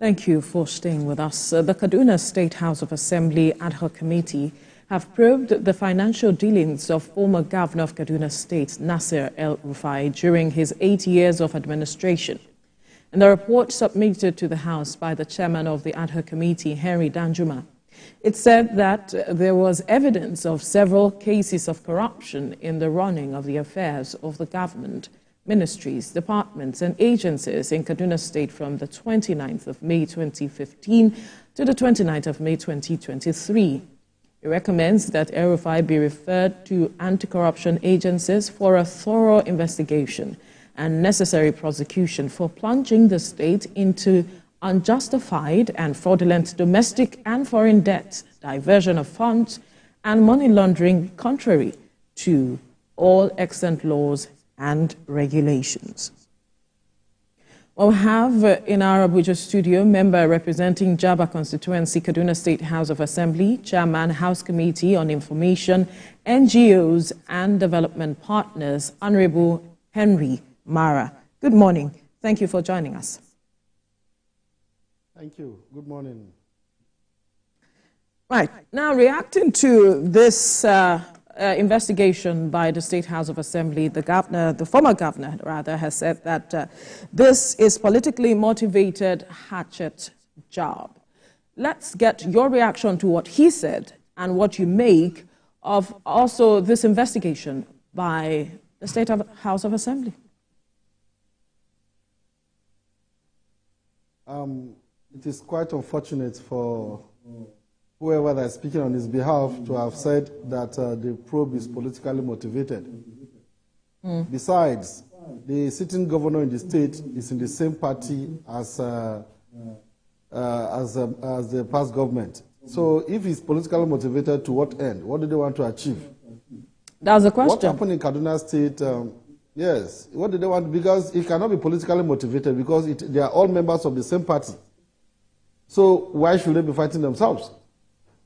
Thank you for staying with us. The Kaduna State House of Assembly ad hoc committee have probed the financial dealings of former Governor of Kaduna State, Nasir El-Rufai, during his 8 years of administration. In the report submitted to the House by the chairman of the ad hoc committee, Danjuma, it said that there was evidence of several cases of corruption in the running of the affairs of the government, ministries, departments, and agencies in Kaduna State from the 29th of May 2015 to the 29th of May 2023. It recommends that El-Rufai be referred to anti-corruption agencies for a thorough investigation and necessary prosecution for plunging the state into unjustified and fraudulent domestic and foreign debt, diversion of funds, and money laundering contrary to all extant laws and regulations. We'll have in our Abuja studio member representing Jaba constituency, Kaduna State House of Assembly, Chairman, House Committee on Information, NGOs and Development Partners, Honorable Henry Marah. Good morning. Thank you for joining us. Thank you. Good morning. Right. Now, reacting to this investigation by the State House of Assembly, the former governor, rather, has said that this is politically motivated hatchet job. Let's get your reaction to what he said and what you make of also this investigation by the State House of Assembly. It is quite unfortunate for whoever that is speaking on his behalf to have said that the probe is politically motivated. Besides, the sitting governor in the state is in the same party as the past government. So if he's politically motivated, to what end? What do they want to achieve? That's the question. What happened in Kaduna State, yes, what do they want? Because it cannot be politically motivated because they are all members of the same party. So why should they be fighting themselves?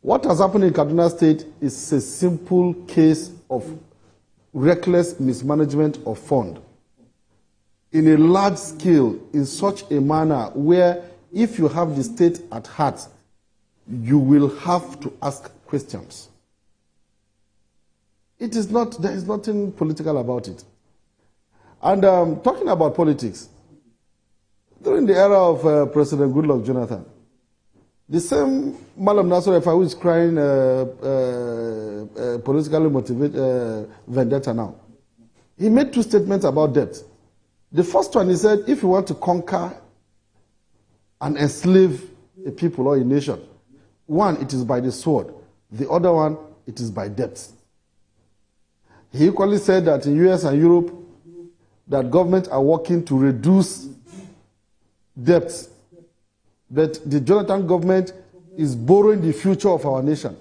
What has happened in Kaduna State is a simple case of reckless mismanagement of fund in a large scale, in such a manner where if you have the state at heart, you will have to ask questions. It is not, there is nothing political about it. And talking about politics, during the era of President Goodluck Jonathan, the same Malam Nasir El-Rufai who is crying politically motivated vendetta now, he made two statements about debt. The first one, he said, if you want to conquer and enslave a people or a nation, one, it is by the sword. The other one, it is by debt. He equally said that in US and Europe, that governments are working to reduce debt. But the Jonathan government is borrowing the future of our nation.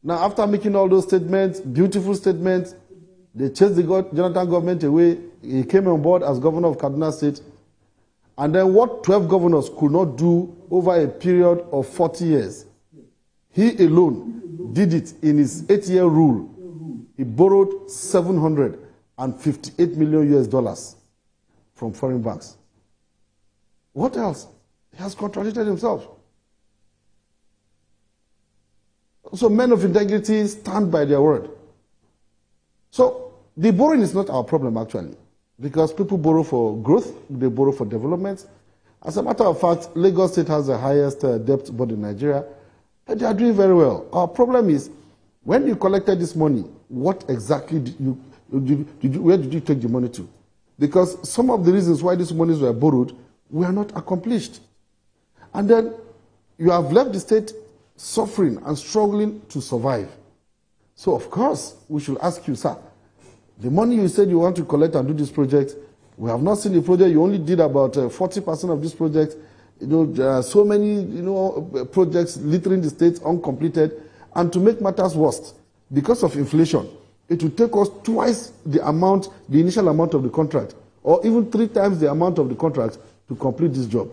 Now, after making all those statements, beautiful statements, they chased the Jonathan government away. He came on board as governor of Kaduna State. And then what 12 governors could not do over a period of 40 years, he alone did it in his 8-year rule. He borrowed $758 million US from foreign banks. What else? He has contradicted himself. So men of integrity stand by their word. So the borrowing is not our problem, actually, because people borrow for growth, they borrow for development. As a matter of fact, Lagos State has the highest debt burden in Nigeria, and they are doing very well. Our problem is, when you collected this money, what exactly where did you take the money to? Because some of the reasons why these monies were borrowed were not accomplished. And then you have left the state suffering and struggling to survive. So, of course, we should ask you, sir, the money you said you want to collect and do this project, we have not seen the project. You only did about 40% of this project. You know, there are so many, projects littering the state uncompleted. And to make matters worse, because of inflation, it will take us twice the initial amount of the contract, or even 3 times the amount of the contract to complete this job.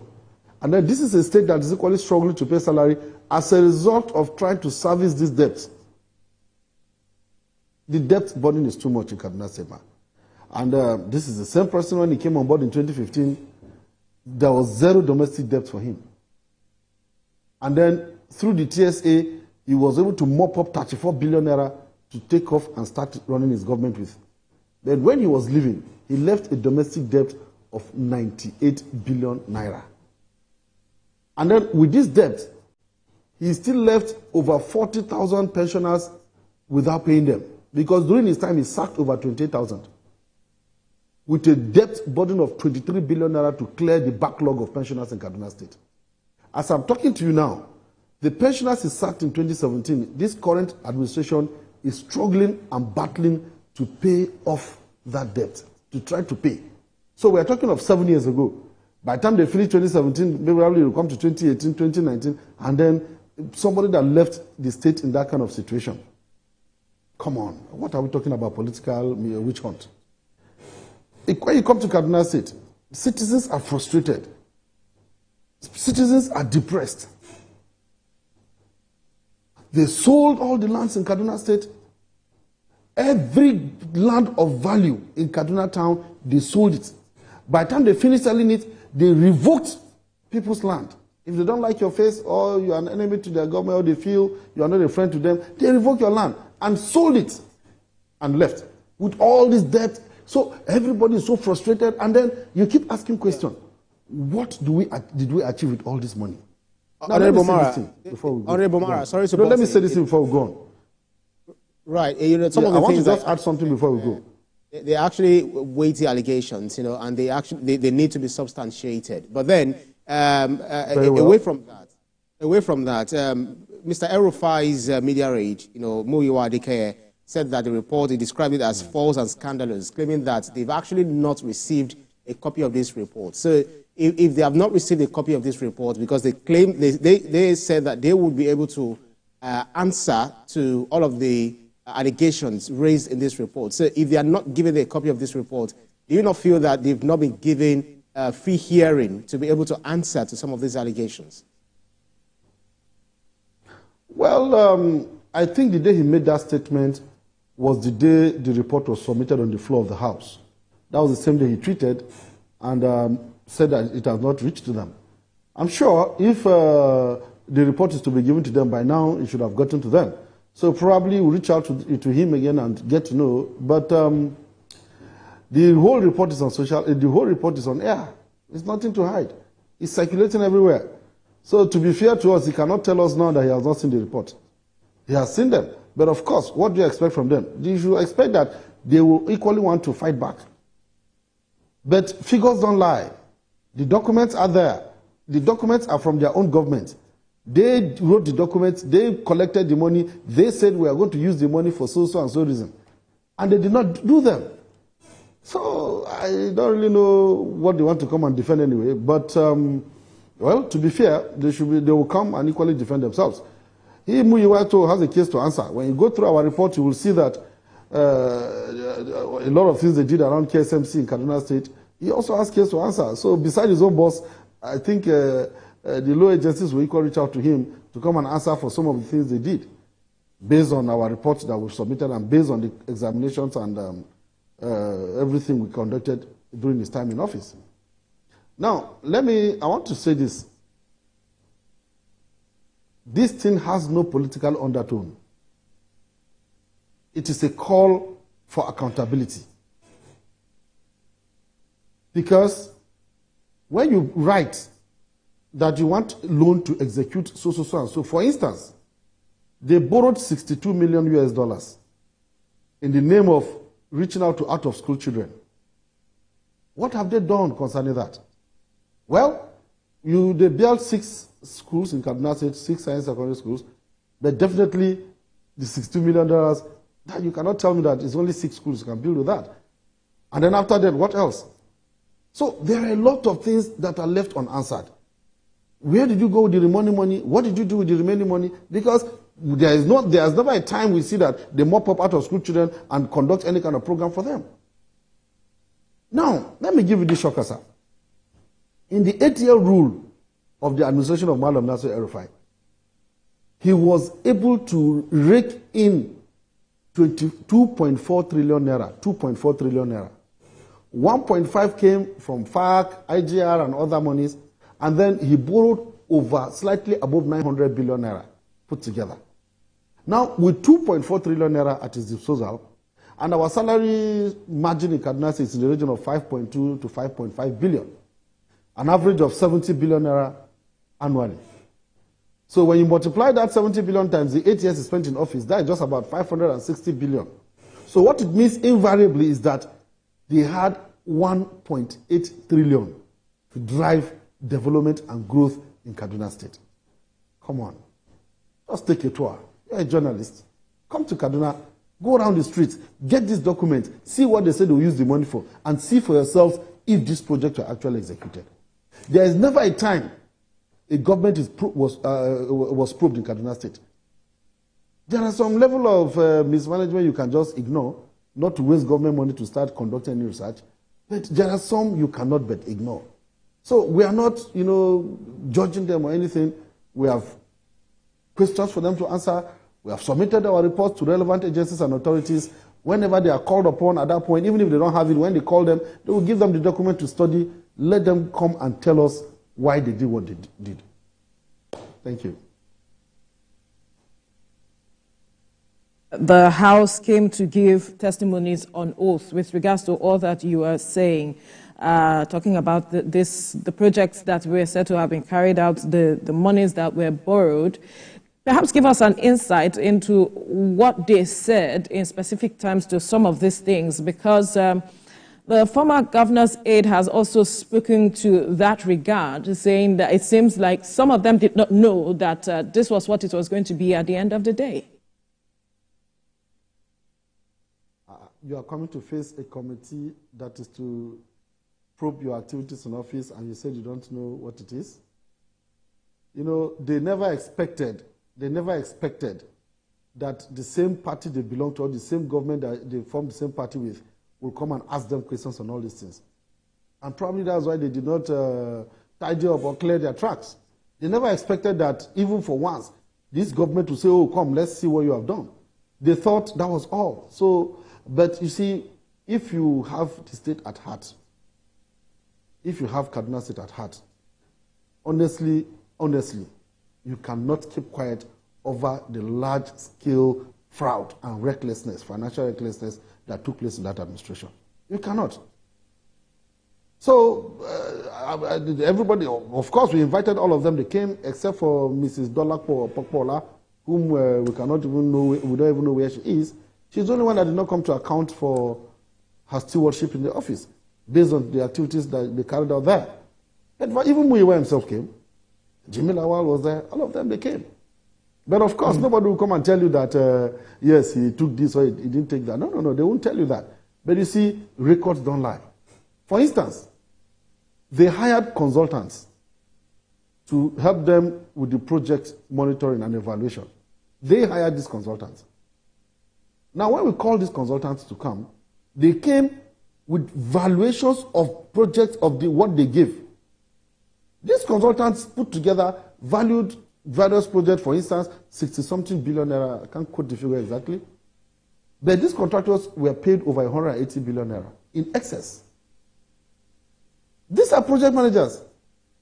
And then this is a state that is equally struggling to pay salary as a result of trying to service this debt. The debt burden is too much in Kaduna State. And this is the same person when he came on board in 2015. there was zero domestic debt for him. And then through the TSA, he was able to mop up 34 billion naira to take off and start running his government with. Then when he was leaving, he left a domestic debt of 98 billion naira. And then with this debt, he still left over 40,000 pensioners without paying them. Because during his time, he sacked over 28,000. With a debt burden of 23 billion naira to clear the backlog of pensioners in Kaduna State. As I'm talking to you now, the pensioners he sacked in 2017, this current administration is struggling and battling to pay off that debt, to try to pay. So we're talking of 7 years ago. By the time they finish 2017, maybe it will come to 2018, 2019, and then somebody that left the state in that kind of situation. Come on, what are we talking about? Political witch hunt. When you come to Kaduna State, citizens are frustrated. Citizens are depressed. They sold all the lands in Kaduna State. Every land of value in Kaduna town, they sold it. By the time they finished selling it, they revoked people's land. If they don't like your face, or you are an enemy to their government, or they feel you are not a friend to them, they revoke your land and sold it and left with all this debt. So everybody is so frustrated, and then you keep asking questions. What did we achieve with all this money? Now, Honorable Marah, sorry to let me say this before we go on. Right, some of the I want things to just add something before we go. They're actually weighty allegations, and they need to be substantiated. But then, away from that, Mr. El-Rufai's media aide, Muyiwa Adekeye, said that the report, he described it as false and scandalous, claiming that they've actually not received a copy of this report. So if they have not received a copy of this report, because they claim, they said that they would be able to answer to all of the allegations raised in this report. So if they are not given a copy of this report, do you not feel that they've not been given a free hearing to be able to answer to some of these allegations? Well, I think the day he made that statement was the day the report was submitted on the floor of the House. That was the same day he tweeted and said that it has not reached to them. I'm sure if the report is to be given to them by now, it should have gotten to them. So probably we'll reach out to him again and get to know. But the whole report is on the whole report is on air. There's nothing to hide. It's circulating everywhere. So to be fair to us, he cannot tell us now that he has not seen the report. He has seen them. But of course, what do you expect from them? You should expect that they will equally want to fight back. But figures don't lie. The documents are there. The documents are from their own government. They wrote the documents, they collected the money, they said we are going to use the money for so and so reason. And they did not do them. So I don't really know what they want to come and defend anyway. But, well, to be fair, they will come and equally defend themselves. Muyiwa has a case to answer. When you go through our report, you will see that a lot of things they did around KSMC in Kaduna State, he also has a case to answer. So besides his own boss, I think the law agencies will equally reach out to him to come and answer for some of the things they did, based on our reports that we submitted and based on the examinations and everything we conducted during his time in office. Now, I want to say this. This thing has no political undertone. It is a call for accountability. Because when you write that you want loan to execute so and so, for instance, they borrowed $62 million US in the name of reaching out to out-of-school children. What have they done concerning that? Well, they built 6 schools in Kaduna State, 6 science secondary schools, but definitely the $62 million, that you cannot tell me that it's only 6 schools you can build with that. And then after that, what else? So there are a lot of things that are left unanswered. Where did you go with the remaining money? What did you do with the remaining money? Because there's never a time we see that they mop up out-of-school children and conduct any kind of program for them. Now, let me give you this shocker, sir. In the 8-year rule of the administration of Malam Nasir El-Rufai, he was able to rake in 2.4 trillion naira, 1.5 came from FARC, IGR, and other monies, and then he borrowed over slightly above 900 billion naira put together. Now, with 2.4 trillion naira at his disposal, and our salary margin in Kaduna State is in the region of 5.2 to 5.5 billion, an average of 70 billion naira annually. So when you multiply that 70 billion times the 8 years he spent in office, that is just about 560 billion. So what it means invariably is that they had 1.8 trillion to drive development and growth in Kaduna State. Come on. Just take a tour. You're a journalist. Come to Kaduna, go around the streets, get this document, see what they say they'll use the money for, and see for yourselves if this project were actually executed. There is never a time a government was probed in Kaduna State. There are some level of mismanagement you can just ignore, not to waste government money to start conducting any research, but there are some you cannot but ignore. So we are not, judging them or anything. We have questions for them to answer. We have submitted our reports to relevant agencies and authorities. Whenever they are called upon at that point, even if they don't have it, when they call them, they will give them the document to study. Let them come and tell us why they did what they did. Thank you. The House came to give testimonies on oath with regards to all that you are saying, talking about the projects that were said to have been carried out, the monies that were borrowed. Perhaps give us an insight into what they said in specific terms to some of these things, because the former governor's aide has also spoken to that regard, saying that it seems like some of them did not know that this was what it was going to be at the end of the day. You are coming to face a committee that is to probe your activities in office, and you said you don't know what it is. They never expected that the same party they belong to, or the same government that they formed the same party with, will come and ask them questions on all these things. And probably that's why they did not tidy up or clear their tracks. They never expected that, even for once, this government would say, oh, come, let's see what you have done. They thought that was all. So, but you see, if you have the state at heart, if you have Kaduna State at heart, honestly, you cannot keep quiet over the large-scale fraud and recklessness, financial recklessness that took place in that administration. You cannot. So, everybody, of course, we invited all of them. They came, except for Mrs. Dolapo Pokpola, whom we cannot even know, we don't even know where she is. She's the only one that did not come to account for her stewardship in the office, based on the activities that they carried out there. But even Muyiwa himself came. Jimmy Lawal was there. All of them, they came. But of course, nobody will come and tell you that, yes, he took this or he didn't take that. No, they won't tell you that. But you see, records don't lie. For instance, they hired consultants to help them with the project monitoring and evaluation. They hired these consultants. Now, when we called these consultants to come, they came with valuations of projects of what they gave. These consultants put together, valued various projects, for instance, 60-something billion naira. I can't quote the figure exactly. But these contractors were paid over 180 billion naira in excess. These are project managers.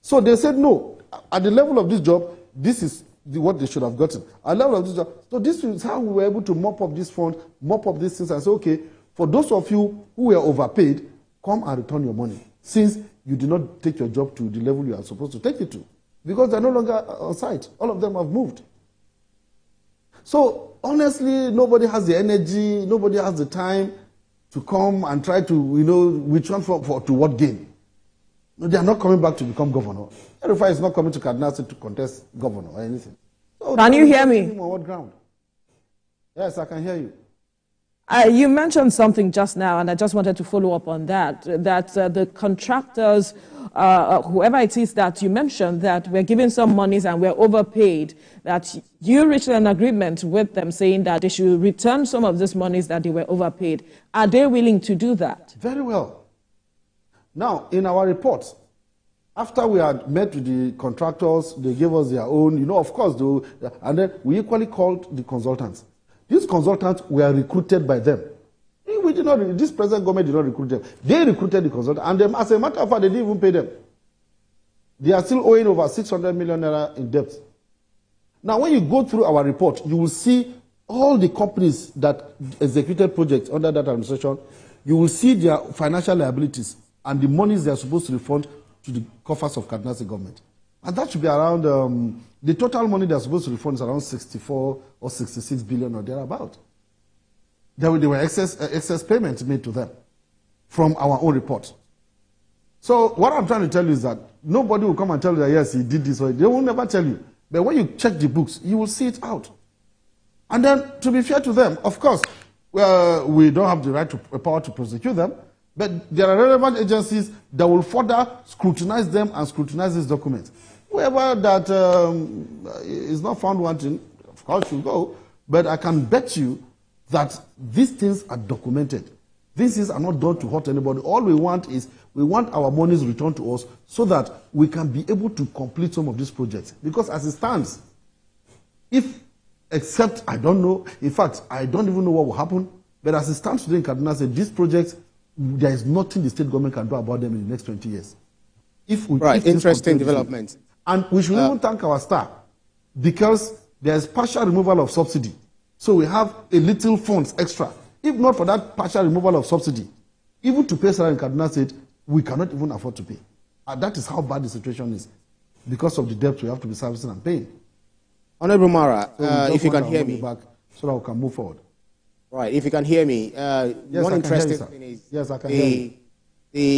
So they said, no, at the level of this job, this is what they should have gotten. At the level of this job. So this is how we were able to mop up this fund, mop up these things, and say, okay, for those of you who were overpaid, come and return your money, since you did not take your job to the level you are supposed to take it to. Because they're no longer on site. All of them have moved. So, honestly, nobody has the energy, nobody has the time to come and try to, which one to what gain. No, they are not coming back to become governor. El-Rufai is not coming to Kaduna State to contest governor or anything. So can you hear me? On what ground? Yes, I can hear you. You mentioned something just now, and I just wanted to follow up on that, the contractors, whoever it is that you mentioned, that we're giving some monies and we're overpaid, that you reached an agreement with them saying that they should return some of these monies that they were overpaid. Are they willing to do that? Very well. Now, in our report, after we had met with the contractors, they gave us their own, of course, and then we equally called the consultants. These consultants were recruited by them. We We did not, this present government did not recruit them. They recruited the consultant, and them, as a matter of fact, they didn't even pay them. They are still owing over 600 million naira in debt. Now, when you go through our report, you will see all the companies that executed projects under that administration. You will see their financial liabilities and the monies they are supposed to refund to the coffers of Kaduna State government. And that should be around, the total money they are supposed to refund is around 64 or 66 billion or thereabout. There were excess payments made to them from our own report. So what I'm trying to tell you is that nobody will come and tell you that, yes, he did this, or they will never tell you. But when you check the books, you will see it out. And then, to be fair to them, of course, we don't have the right to power to prosecute them, but there are relevant agencies that will further scrutinize them and scrutinize these documents. Whoever that is not found wanting, of course, should go. But I can bet you that these things are documented. These things are not done to hurt anybody. All we want is, we want our monies returned to us so that we can be able to complete some of these projects. Because as it stands, except, I don't know, in fact, I don't even know what will happen, but as it stands today in Kaduna State, these projects, there is nothing the state government can do about them in the next 20 years. Interesting development. And we should even thank our staff, because there is partial removal of subsidy. So we have a little funds extra. If not for that partial removal of subsidy, even to pay salary in Kaduna State, we cannot even afford to pay. And that is how bad the situation is. Because of the debt we have to be servicing and paying. Honorable Marah, if you can hear me. Back so that we can move forward. Right, if you can hear me. Yes, one interesting thing is, yes, I can hear you. The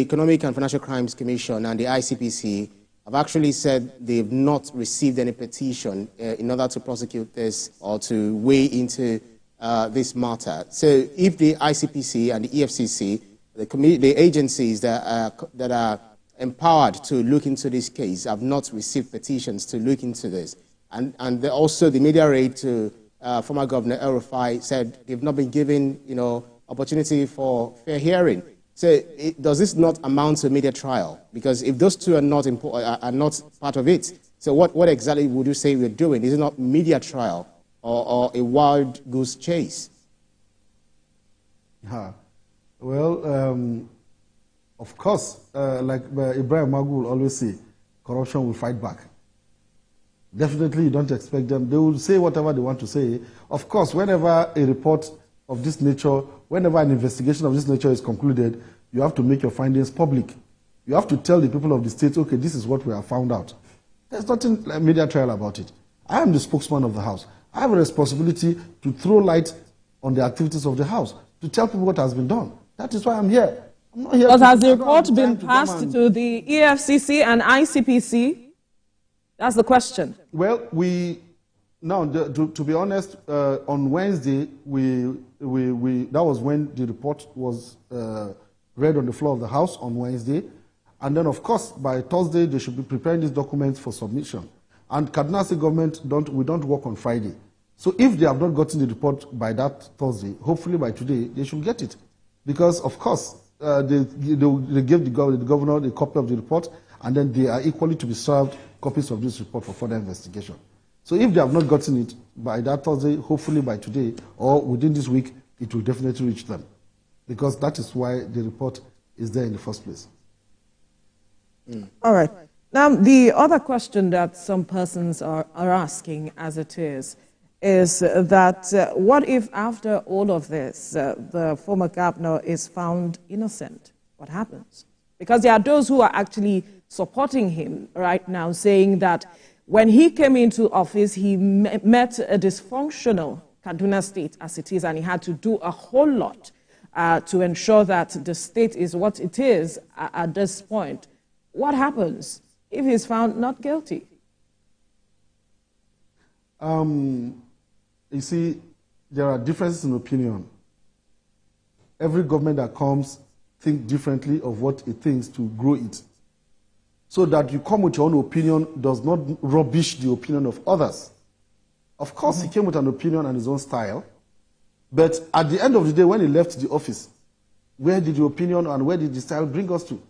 Economic and Financial Crimes Commission and the ICPC have actually said they've not received any petition in order to prosecute this or to weigh into this matter. So if the ICPC and the EFCC, the agencies that are empowered to look into this case, have not received petitions to look into this, and also the media raid to former Governor El-Rufai said they've not been given, opportunity for fair hearing. So does this not amount to a media trial? Because if those two are not part of it, so what exactly would you say we're doing? Is it not media trial or a wild goose chase? Well, of course, like Ibrahim Magu will always say, corruption will fight back. Definitely, you don't expect them. They will say whatever they want to say. Of course, whenever a report of this nature, whenever an investigation of this nature is concluded, you have to make your findings public. You have to tell the people of the state, okay, this is what we have found out. There's nothing like media trial about it. I am the spokesman of the House. I have a responsibility to throw light on the activities of the House, to tell people what has been done. That is why I'm here. I'm not here. But has the report been passed to the EFCC and ICPC? That's the question. Well, to be honest, on Wednesday, that was when the report was read on the floor of the House on Wednesday. And then, of course, by Thursday, they should be preparing these documents for submission. And Kaduna State government, we don't work on Friday. So if they have not gotten the report by that Thursday, hopefully by today, they should get it. Because, of course, they gave the governor a copy of the report, and then they are equally to be served copies of this report for further investigation. So if they have not gotten it by that Thursday, hopefully by today, or within this week, it will definitely reach them. Because that is why the report is there in the first place. All right. Now, the other question that some persons are asking, as it is that what if after all of this, the former governor is found innocent? What happens? Because there are those who are actually supporting him right now, saying that when he came into office, he met a dysfunctional Kaduna State as it is, and he had to do a whole lot to ensure that the state is what it is at this point. What happens if he's found not guilty? You see, there are differences in opinion. Every government that comes thinks differently of what it thinks to grow it. So that you come with your own opinion does not rubbish the opinion of others. Of course, he came with an opinion and his own style. But at the end of the day, when he left the office, where did the opinion and where did the style bring us to?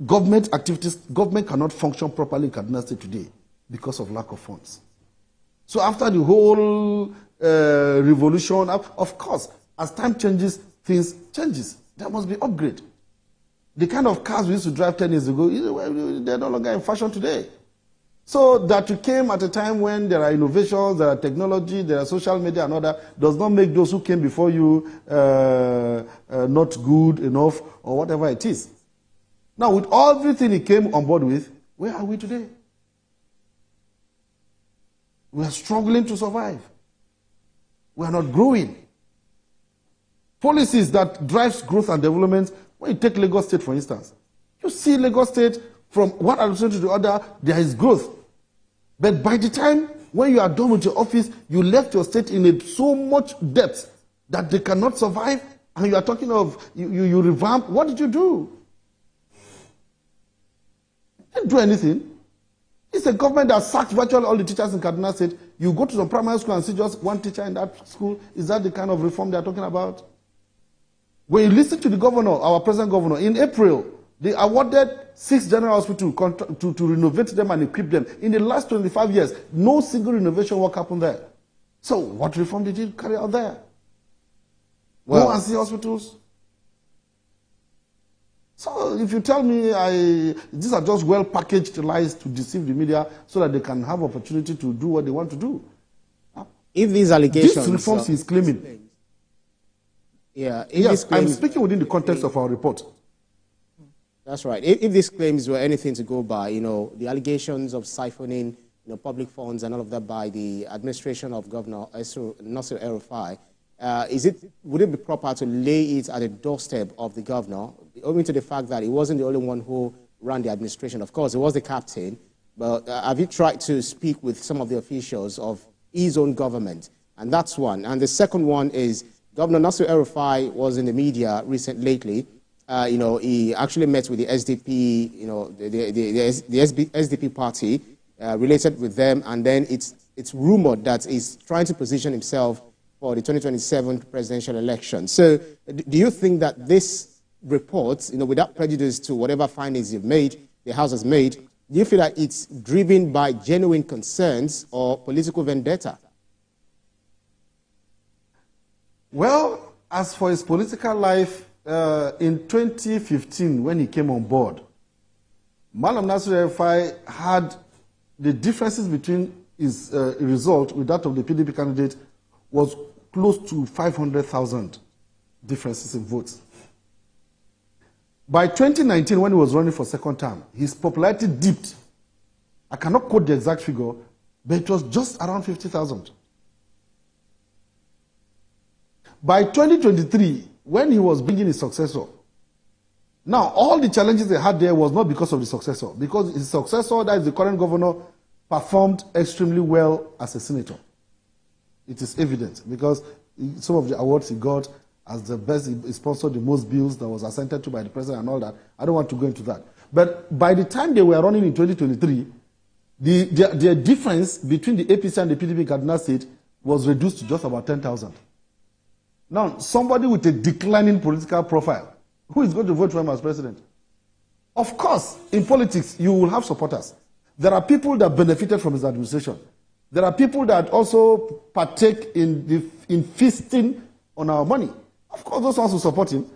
Government activities, government cannot function properly in Kaduna State today because of lack of funds. So after the whole revolution. Of course, as time changes, things changes. There must be upgrade. The kind of cars we used to drive 10 years ago, they're no longer in fashion today. So that you came at a time when there are innovations, there are technology, there are social media and all that, does not make those who came before you not good enough or whatever it is. Now, with everything he came on board with, where are we today? We are struggling to survive. We are not growing. Policies that drives growth and development, when you take Lagos State, for instance, you see Lagos State, from one administration to the other, there is growth. But by the time when you are done with your office, you left your state in so much debt that they cannot survive, and you are talking of you revamp. What did you do? You didn't do anything. It's a government that sacked virtually all the teachers in Kaduna State. You go to some primary school and see just one teacher in that school. Is that the kind of reform they are talking about? When you listen to the governor, our present governor, in April, they awarded 6 general hospitals to renovate them and equip them. In the last 25 years, no single renovation work happened there. So what reform did he carry out there? Well, no ANSI hospitals? So if you tell me these are just well-packaged lies to deceive the media so that they can have opportunity to do what they want to do. If these allegations... These reforms he's claiming. Yeah. Yes, I'm speaking within the context of our report. That's right. If these claims were anything to go by, the allegations of siphoning, public funds and all of that by the administration of Governor Nasir El-Rufai, would it be proper to lay it at the doorstep of the governor, owing to the fact that he wasn't the only one who ran the administration? Of course, he was the captain, but have you tried to speak with some of the officials of his own government? And that's one. And the second one is Governor Nasir El-Rufai was in the media lately. He actually met with the SDP, the SDP party, related with them, and then it's rumored that he's trying to position himself for the 2027 presidential election. So do you think that this report, without prejudice to whatever findings the House has made, do you feel that it's driven by genuine concerns or political vendetta? Well, as for his political life, in 2015, when he came on board, Malam Nasir El-Rufai had the differences between his result with that of the PDP candidate was close to 500,000 differences in votes. By 2019, when he was running for second term, his popularity dipped. I cannot quote the exact figure, but it was just around 50,000. By 2023, when he was bringing his successor, now all the challenges they had there was not because of the successor, because his successor, that is the current governor, performed extremely well as a senator. It is evident because some of the awards he got as the best, he sponsored the most bills that was assented to by the president and all that. I don't want to go into that. But by the time they were running in 2023, the difference between the APC and the PDP in Kaduna State was reduced to just about 10,000. Now, somebody with a declining political profile, who is going to vote for him as president? Of course, in politics, you will have supporters. There are people that benefited from his administration. There are people that also partake in feasting on our money. Of course, those ones will support him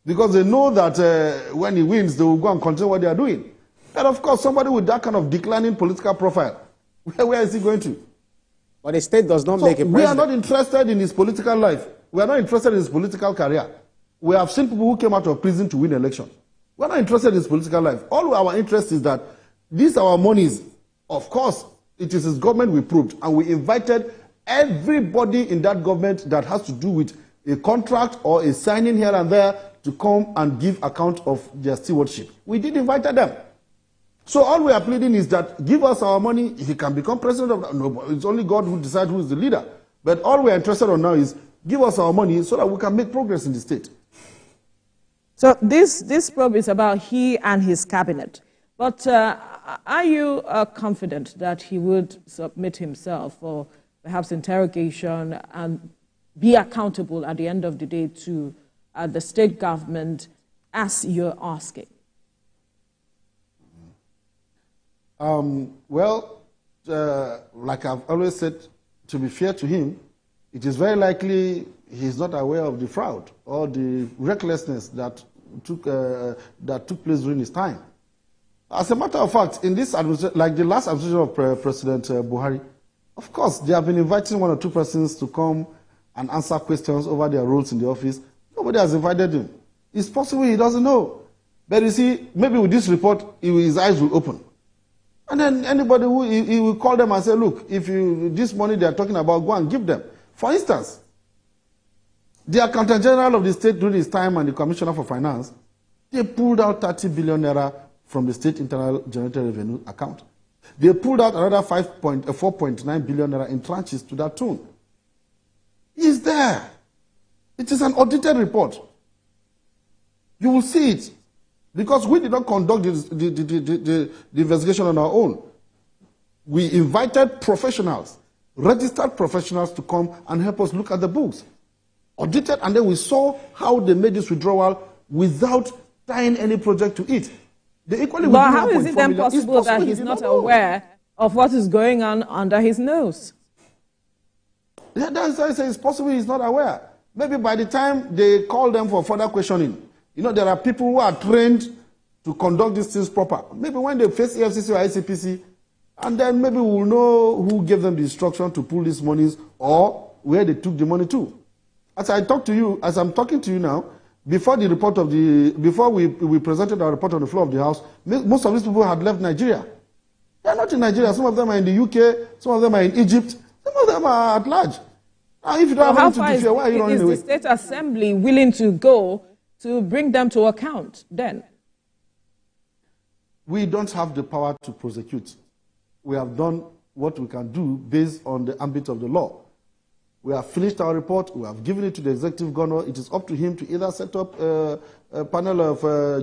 because they know that when he wins, they will go and continue what they are doing. And of course, somebody with that kind of declining political profile, where is he going to? But the state does not make a president. We are not interested in his political life. We are not interested in his political career. We have seen people who came out of prison to win elections. We are not interested in his political life. All our interest is that these are our monies. Of course, it is his government we proved, and we invited everybody in that government that has to do with a contract or a signing here and there to come and give account of their stewardship. We did invite them. So all we are pleading is that give us our money. If he can become president of no, it's only God who decides who is the leader. But all we are interested in now is give us our money so that we can make progress in the state. So this probe is about he and his cabinet. But are you confident that he would submit himself for perhaps interrogation and be accountable at the end of the day to the state government as you're asking? Well, like I've always said, to be fair to him, it is very likely he's not aware of the fraud or the recklessness that took place during his time. As a matter of fact, in this administration, like the last administration of President Buhari, of course, they have been inviting 1 or 2 persons to come and answer questions over their roles in the office. Nobody has invited him. It's possible he doesn't know. But you see, maybe with this report, his eyes will open. And then anybody, he will call them and say, look, if this money they are talking about, go and give them. For instance, the Accountant General of the state during his time and the Commissioner for Finance, they pulled out 30 billion naira from the state internal generated revenue account. They pulled out another 4.9 billion naira in tranches to that tune. It's there. It is an audited report. You will see it. Because we did not conduct the investigation on our own. We invited professionals, registered professionals to come and help us look at the books. Audited, and then we saw how they made this withdrawal without tying any project to it. But how is it then possible that he's not aware of what is going on under his nose? Yeah, that's why I say it's possible he's not aware. Maybe by the time they call them for further questioning, you know, there are people who are trained to conduct these things proper. Maybe when they face EFCC or ICPC, and then maybe we'll know who gave them the instruction to pull these monies or where they took the money to. As I talk to you, as I'm talking to you now, before we presented our report on the floor of the House, most of these people had left Nigeria. They are not in Nigeria. Some of them are in the UK, some of them are in Egypt, some of them are at large. Now, if you don't have anything to fear, why are you running away? Is the State Assembly willing to go to bring them to account then? We don't have the power to prosecute. We have done what we can do based on the ambit of the law. We have finished our report. We have given it to the executive governor. It is up to him to either set up a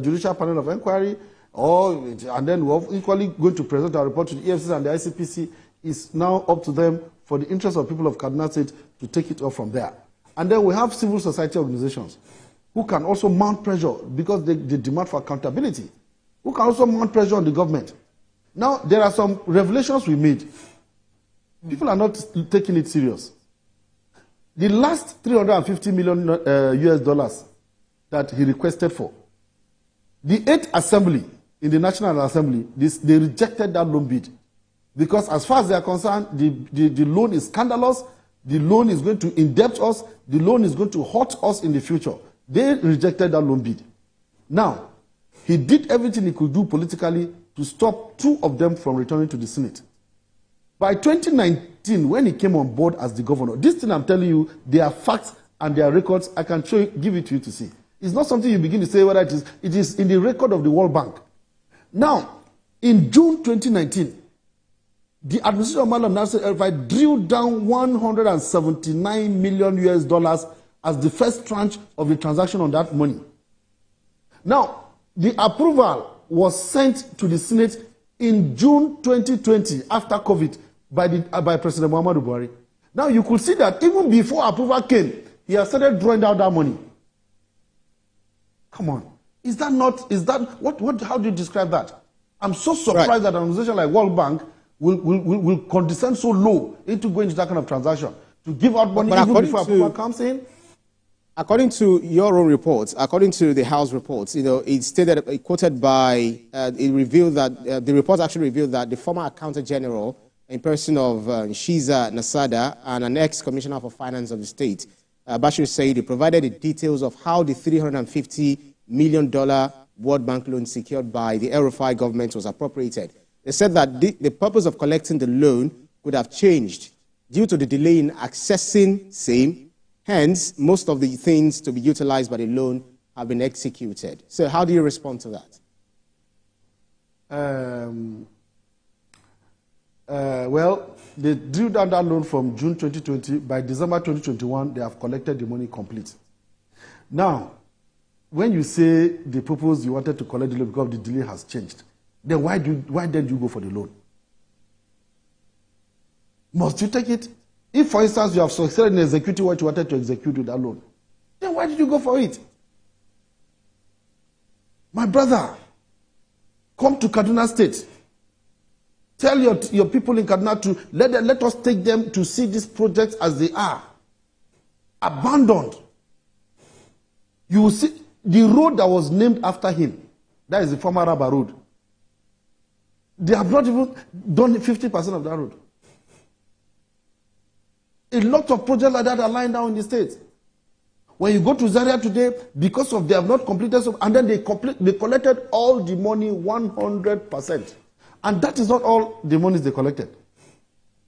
judicial panel of inquiry, and then we're equally going to present our report to the EFCC and the ICPC. It's now up to them, for the interest of people of Kaduna State, to take it up from there. And then we have civil society organizations who can also mount pressure because they demand for accountability, who can also mount pressure on the government. Now, there are some revelations we made. People are not taking it serious. The last $350 million US dollars that he requested for, the 8th Assembly in the National Assembly, they rejected that loan bid. Because as far as they are concerned, the loan is scandalous, the loan is going to indebt us, the loan is going to hurt us in the future. They rejected that loan bid. Now, he did everything he could do politically to stop 2 of them from returning to the Senate. By 2019, when he came on board as the governor, this thing I'm telling you, there are facts and there are records. I can show you, give it to you to see. It's not something you begin to say whether it is. It is in the record of the World Bank. Now, in June 2019, the administration of Nasir El-Rufai drew down $179 million US dollars as the first tranche of the transaction on that money. Now, the approval was sent to the Senate in June 2020, after COVID, by President Muhammadu Buhari. Now, you could see that even before approval came, he has started drawing down that money. Come on. How do you describe that? I'm so surprised that an organization like World Bank will condescend so low into going into that kind of transaction, to give out money even before approval comes in. According to your own reports, according to the House reports, you know, it stated, quoted by, it revealed that, the report actually revealed that the former Accountant General, in person of Shiza Nasada, and an ex-Commissioner for Finance of the state, Bashir Saidi, provided the details of how the $350 million World Bank loan secured by the El-Rufai government was appropriated. They said that the purpose of collecting the loan could have changed due to the delay in accessing same. Hence, most of the things to be utilized by the loan have been executed. So how do you respond to that? Well, they drew down that loan from June 2020. By December 2021, they have collected the money complete. Now, when you say the purpose you wanted to collect the loan because the delay has changed, then why did you go for the loan? Must you take it? If, for instance, you have succeeded in executing what you wanted to execute with that loan, then why did you go for it? My brother, come to Kaduna State. Tell your people in Kaduna to let us take them to see these projects as they are. abandoned. You will see the road that was named after him, that is the former Rubber Road. They have not even done 50% of that road. A lot of projects like that are lying down in the state. When you go to Zaria today, because of they have not completed some, and then they collected all the money 100%. And that is not all the monies they collected.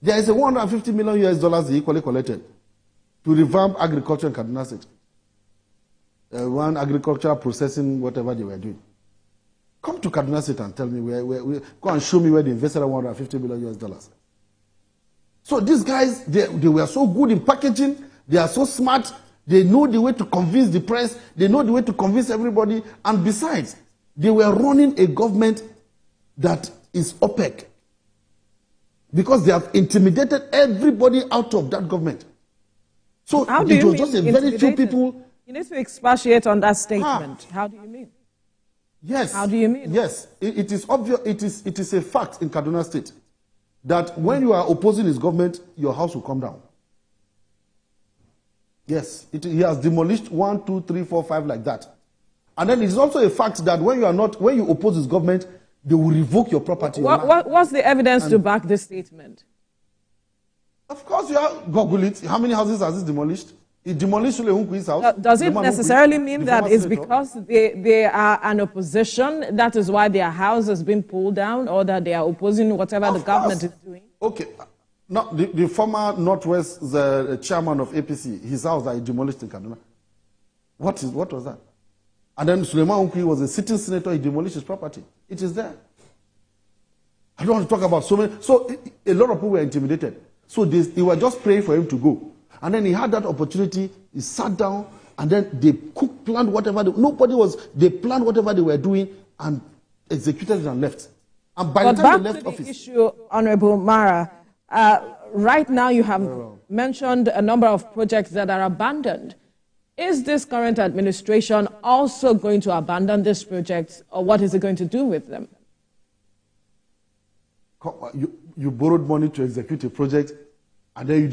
There is a $150 million US they equally collected to revamp agriculture in Kaduna State. One agricultural processing, whatever they were doing. Come to Kaduna State and tell me go and show me where they invested $150 million US. So these guys, they were so good in packaging, they are so smart, they know the way to convince the press, they know the way to convince everybody, and besides, they were running a government that is opaque. Because they have intimidated everybody out of that government. So it was just a very few people. You need to expatiate on that statement. How do you mean? Yes. How do you mean? Yes. It is obvious. It is a fact in Kaduna State that when you are opposing his government, your house will come down. Yes. He has demolished 1, 2, 3, 4, 5 like that. And then it is also a fact that when you oppose his government, they will revoke your property. What's the evidence to back this statement? Of course, you have Google it. How many houses has it demolished? It demolished Hunkui's house. Does it necessarily mean that it's because they are an opposition, that is why their house has been pulled down, or that they are opposing whatever the government is doing? Okay. Now, the former Northwest the chairman of APC, his house that he demolished in Kaduna. What was that? And then Suleiman Hunkui was a sitting senator, he demolished his property. It is there. I don't want to talk about so many. So a lot of people were intimidated. So they were just praying for him to go. And then he had that opportunity, he sat down, and then they planned whatever, they planned whatever they were doing and executed it and left. And by the time they left office. Issue, Honorable Marah, right now you have mentioned a number of projects that are abandoned. Is this current administration also going to abandon these projects, or what is it going to do with them? You borrowed money to execute a project, and then you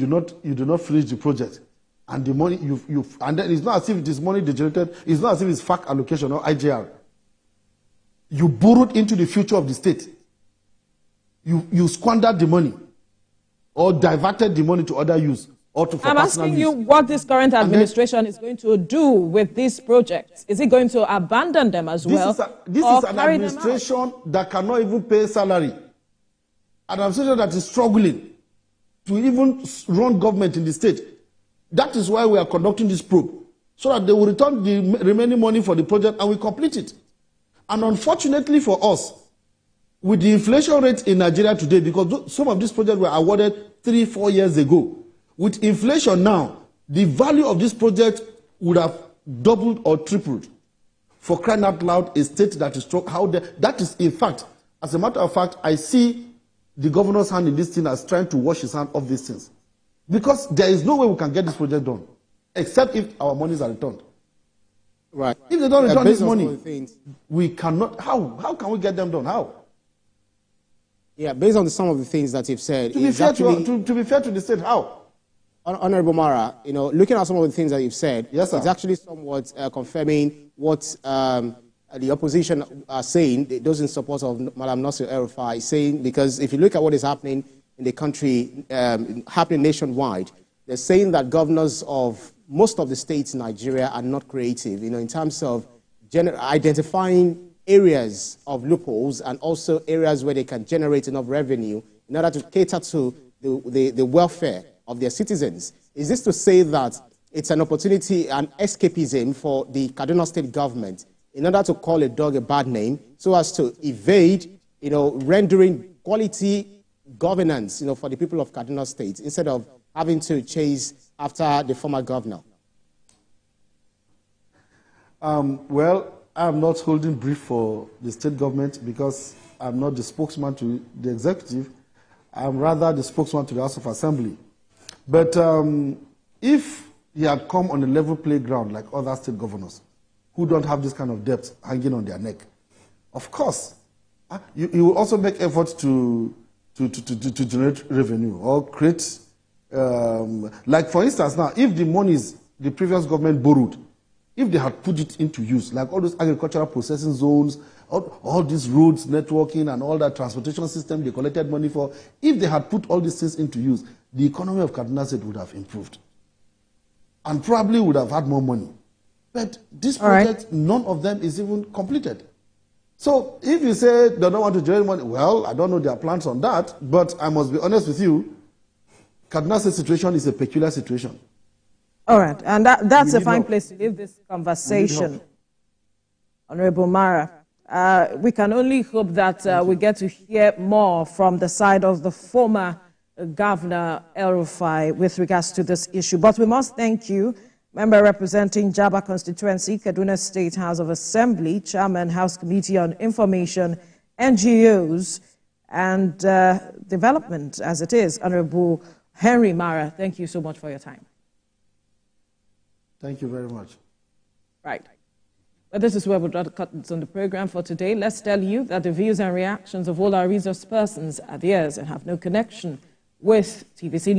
do not finish the project, and the money and then it's not as if it is money generated. It's not as if it's FAC allocation or IJR. You borrowed into the future of the state. You squandered the money, or diverted the money to other use. I'm asking you what this current administration is going to do with these projects. Is it going to abandon them as well? This is an administration that cannot even pay salary. An administration that is struggling to even run government in the state. That is why we are conducting this probe, so that they will return the remaining money for the project and we complete it. And unfortunately for us, with the inflation rate in Nigeria today, because some of these projects were awarded 3-4 years ago, with inflation now, the value of this project would have doubled or tripled. For crying out loud, a state that is strong, that is in fact, as a matter of fact, I see the governor's hand in this thing as trying to wash his hand off these things. Because there is no way we can get this project done, except if our monies are returned. Right. If they don't return this money, we cannot, how can we get them done? How? Yeah, based on some of the things that you've said. To be fair to the state, how? Honorable Marah, looking at some of the things that you've said, yes, sir, it's actually somewhat confirming what the opposition are saying, those in support of Madam Nasir El-Rufai, saying, because if you look at what is happening in the country, happening nationwide, they're saying that governors of most of the states in Nigeria are not creative, in terms of identifying areas of loopholes and also areas where they can generate enough revenue in order to cater to the welfare of their citizens. Is this to say that it's an opportunity, an escapism for the Kaduna State government in order to call a dog a bad name so as to evade, rendering quality governance, for the people of Kaduna State instead of having to chase after the former governor? Well, I'm not holding brief for the state government because I'm not the spokesman to the executive. I'm rather the spokesman to the House of Assembly. But if he had come on a level playground like other state governors who don't have this kind of debt hanging on their neck, of course, you will also make efforts to generate revenue or create, like for instance now, if the money is the previous government borrowed, if they had put it into use, like all those agricultural processing zones, all these roads, networking, and all that transportation system they collected money for, if they had put all these things into use, the economy of Kaduna State would have improved and probably would have had more money. But this project, none of them is even completed. So if you say they don't want to generate money, well, I don't know their plans on that, but I must be honest with you, Kaduna State situation is a peculiar situation. All right, and that's a fine place to leave this conversation. Honorable Marah, we can only hope that we get to hear more from the side of the former Governor El-Rufai with regards to this issue. But we must thank you, member representing Jaba Constituency, Kaduna State House of Assembly, Chairman, House Committee on Information, NGOs, and Development, as it is, Honorable Henry Marah. Thank you so much for your time. Thank you very much. Right. But this is where we'll draw the curtains on the program for today. Let's tell you that the views and reactions of all our resource persons are theirs and have no connection with TVC.